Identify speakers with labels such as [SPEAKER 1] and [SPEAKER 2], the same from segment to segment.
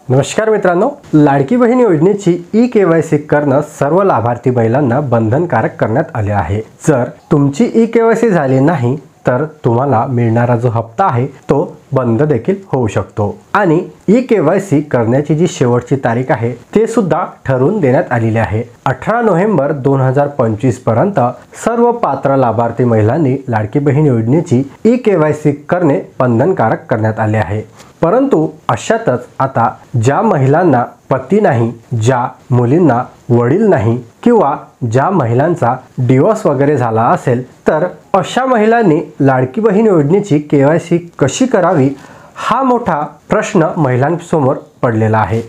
[SPEAKER 1] नमस्कार मित्रांनो, लाडकी बहीण योजनेची ई-केवायसी करणं सर्व लाभार्थी महिलांना बंधनकारक करण्यात आले आहे। जर तुमची ई-केवायसी झाली नाही तर तुम्हाला मिळणारा जो हप्ता आहे तो बंद देखील होऊ शकतो आणि ई-केवायसी करण्याची जी शेवटची तारीख आहे ते सुद्धा ठरवून देण्यात आलेली आहे। 18 नोव्हेंबर 2025 पर्यंत सर्व पात्र लाभार्थी महिलांनी लाडकी बहीण योजनेची ई-केवायसी करणे बंधनकारक करण्यात आले आहे। परंतु अशातच आता ज्या महिलांना पती नाही, ज्या मुलींना वडील नाही किंवा ज्या महिलांचा डिवोर्स वगैरे झाला असेल तर अशा महिलांनी लाडकी बहीण योजनेची केवायसी कशी करावी हा मोठा प्रश्न महिलांसमोर पडलेला आहे।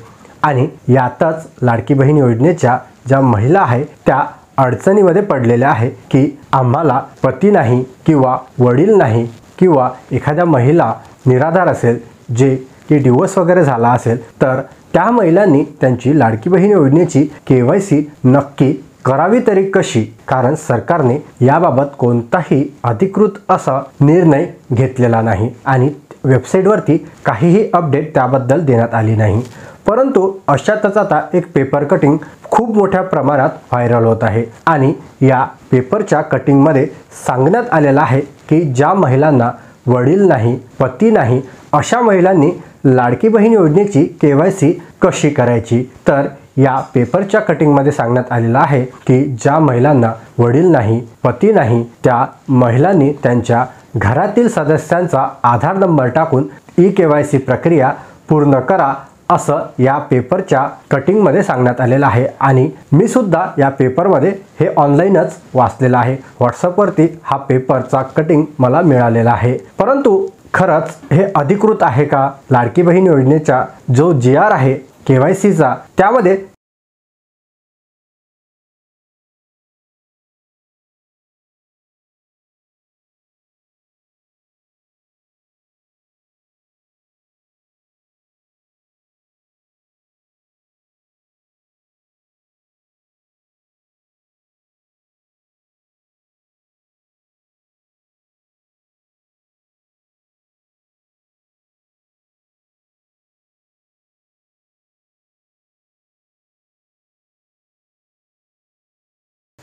[SPEAKER 1] आणि यातच लाडकी बहीण योजनेच्या ज्या महिला आहेत त्या अडचणीमध्ये पडलेल्या आहे की आम्हाला पती नाही किंवा वडील नाही किंवा एखाद्या महिला निराधार असेल, जे की डिवोर्स वगैरे झाला असेल तर त्या महिलांनी त्यांची लाडकी बहीण योजनेची केवायसी नक्की करावी तरी कशी, कारण सरकारने याबाबत कोणताही अधिकृत असा निर्णय घेतलेला नाही आणि वेबसाईटवरती काहीही अपडेट त्याबद्दल देण्यात आली नाही। परंतु अशातच आता एक पेपर कटिंग खूप मोठ्या प्रमाणात व्हायरल होत आहे आणि या पेपरच्या कटिंगमध्ये सांगण्यात आलेलं आहे की ज्या महिलांना वडील नाही, पती नाही अशा महिलांनी लाडकी बहीण योजनेची केवायसी कशी करायची। तर या पेपरच्या कटिंगमध्ये सांगण्यात आलेलं आहे की ज्या महिलांना वडील नाही, पती नाही त्या महिलांनी त्यांच्या घरातील सदस्यांचा आधार नंबर टाकून ई-केवायसी प्रक्रिया पूर्ण करा असं या पेपरच्या कटिंगमध्ये सांगण्यात आलेलं आहे। आणि मी सुद्धा या पेपरमध्ये हे ऑनलाईनच वाचलेलं आहे। व्हॉट्सअपवरती हा पेपरचा कटिंग मला मिळालेला आहे। परंतु खरंच हे अधिकृत आहे का? लाडकी बहीण योजनेचा जो GR आहे केवायसीचा त्यामध्ये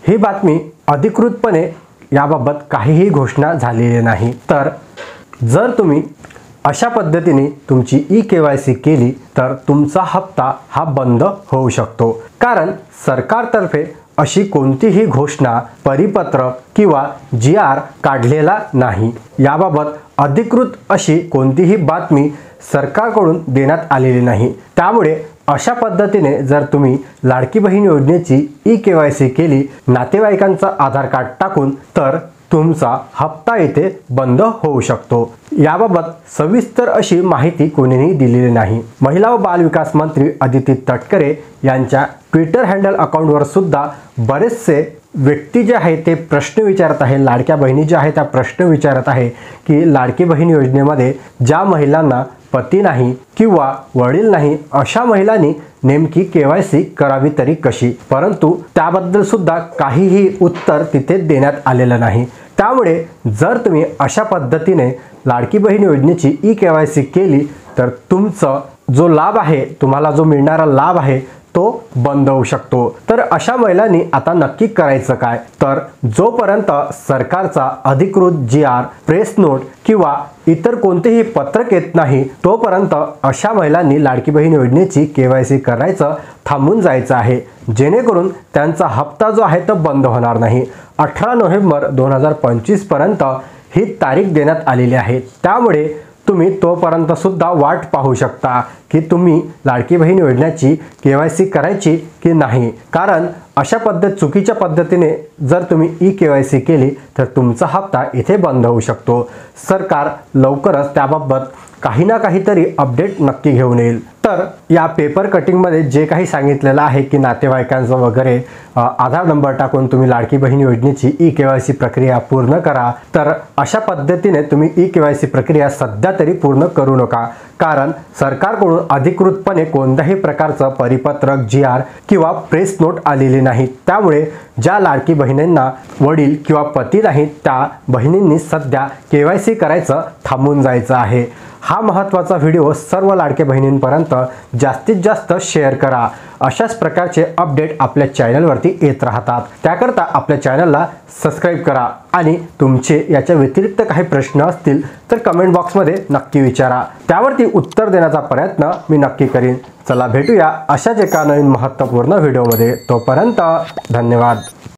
[SPEAKER 1] ही बातमी अधिकृतपणे याबाबत काहीही घोषणा झालेली नाही। तर जर तुम्ही अशा पद्धतीने तुमची ई-केवायसी केली तर तुमचा हप्ता हा बंद होऊ शकतो, कारण सरकारतर्फे अशी कोणतीही घोषणा, परिपत्र किंवा GR काढलेला नाही। याबाबत अधिकृत अशी कोणतीही बातमी सरकारकडून देण्यात आलेली नाही। त्यामुळे अशा पद्धतीने जर तुम्ही लाडकी बहीण योजनेची ई-केवायसी केली नातेवाईकांचा आधार कार्ड टाकून तर तुमचा हप्ता इथे बंद होऊ शकतो। याबाबत सविस्तर अशी माहिती कोणीही दिलेली नाही। महिला व बाल विकास मंत्री अदिती तटकरे यांच्या ट्विटर हँडल अकाउंटवर सुद्धा बरेचसे व्यक्ती जे आहे ते प्रश्न विचारत आहे, लाडक्या बहिणी ज्या आहेत त्या प्रश्न विचारत आहे की लाडकी बहीण योजनेमध्ये ज्या महिलांना पती नाही किंवा वडील नाही अशा महिलांनी नेमकी केवायसी करावी तरी कशी। परंतु त्याबद्दल सुद्धा काहीही उत्तर तिथे देण्यात आलेलं नाही। त्यामुळे जर तुम्ही अशा पद्धतीने लाडकी बहीण योजनेची ई-केवायसी केली तर तुमचा जो लाभ आहे, तुम्हाला जो मिळणारा लाभ आहे तो बंद होऊ शकतो। तर अशा महिलांनी आता नक्की करायचं काय? तर जोपर्यंत सरकारचा अधिकृत GR, प्रेस नोट किंवा इतर कोणतेही पत्रक येत नाही तोपर्यंत अशा महिलांनी लाडकी बहीण योजनेची केवायसी करायचं थांबून जायचं आहे, जेणेकरून त्यांचा हप्ता जो आहे तो बंद होणार नाही। 18 नोव्हेंबर 2025 पर्यंत ही तारीख देण्यात आलेली आहे। त्यामुळे तुम्ही तोपर्यंत सुद्धा वाट पाहू शकता की तुम्ही लाडकी बहीण योजनेची केवायसी करायची की नाही, कारण अशा चुकीच्या पद्धतीने जर तुम्ही ई-केवायसी केली तर तुमचा हप्ता इथे बंद होऊ शकतो। सरकार लवकरच त्याबाबत काही ना काहीतरी अपडेट नक्की घेऊन येईल। तर या पेपर कटिंगमध्ये जे काही सांगितलेलं आहे की नातेवाईकांचा वगैरे आधार नंबर टाकून तुम्ही लाडकी बहीण योजनेची ई-केवायसी प्रक्रिया पूर्ण करा, तर अशा पद्धतीने तुम्ही ई-केवायसी प्रक्रिया सध्या तरी पूर्ण करू नका, कारण सरकारकडून अधिकृतपणे कोणत्याही प्रकारचं परिपत्रक, GR किंवा प्रेस नोट आलेली नाही। त्यामुळे ज्या लाडकी बहिणींना वडील किंवा पती नाहीत त्या बहिणींनी सध्या KYC करायचं थांबून जायचं आहे। हा महत्त्वाचा व्हिडिओ सर्व लाडके बहिणींपर्यंत जास्तीत जास्त शेअर करा। अशाच प्रकारचे अपडेट आपल्या चॅनलवरती येत राहतात। त्याकरता आपल्या चॅनलला सबस्क्राईब करा आणि तुमचे याच्या व्यतिरिक्त काही प्रश्न असतील तर कमेंट बॉक्समध्ये नक्की विचारा, त्यावरती उत्तर देण्याचा प्रयत्न मी नक्की करीन। चला भेटूया अशाच एका नवीन महत्त्वपूर्ण व्हिडिओमध्ये। तोपर्यंत धन्यवाद।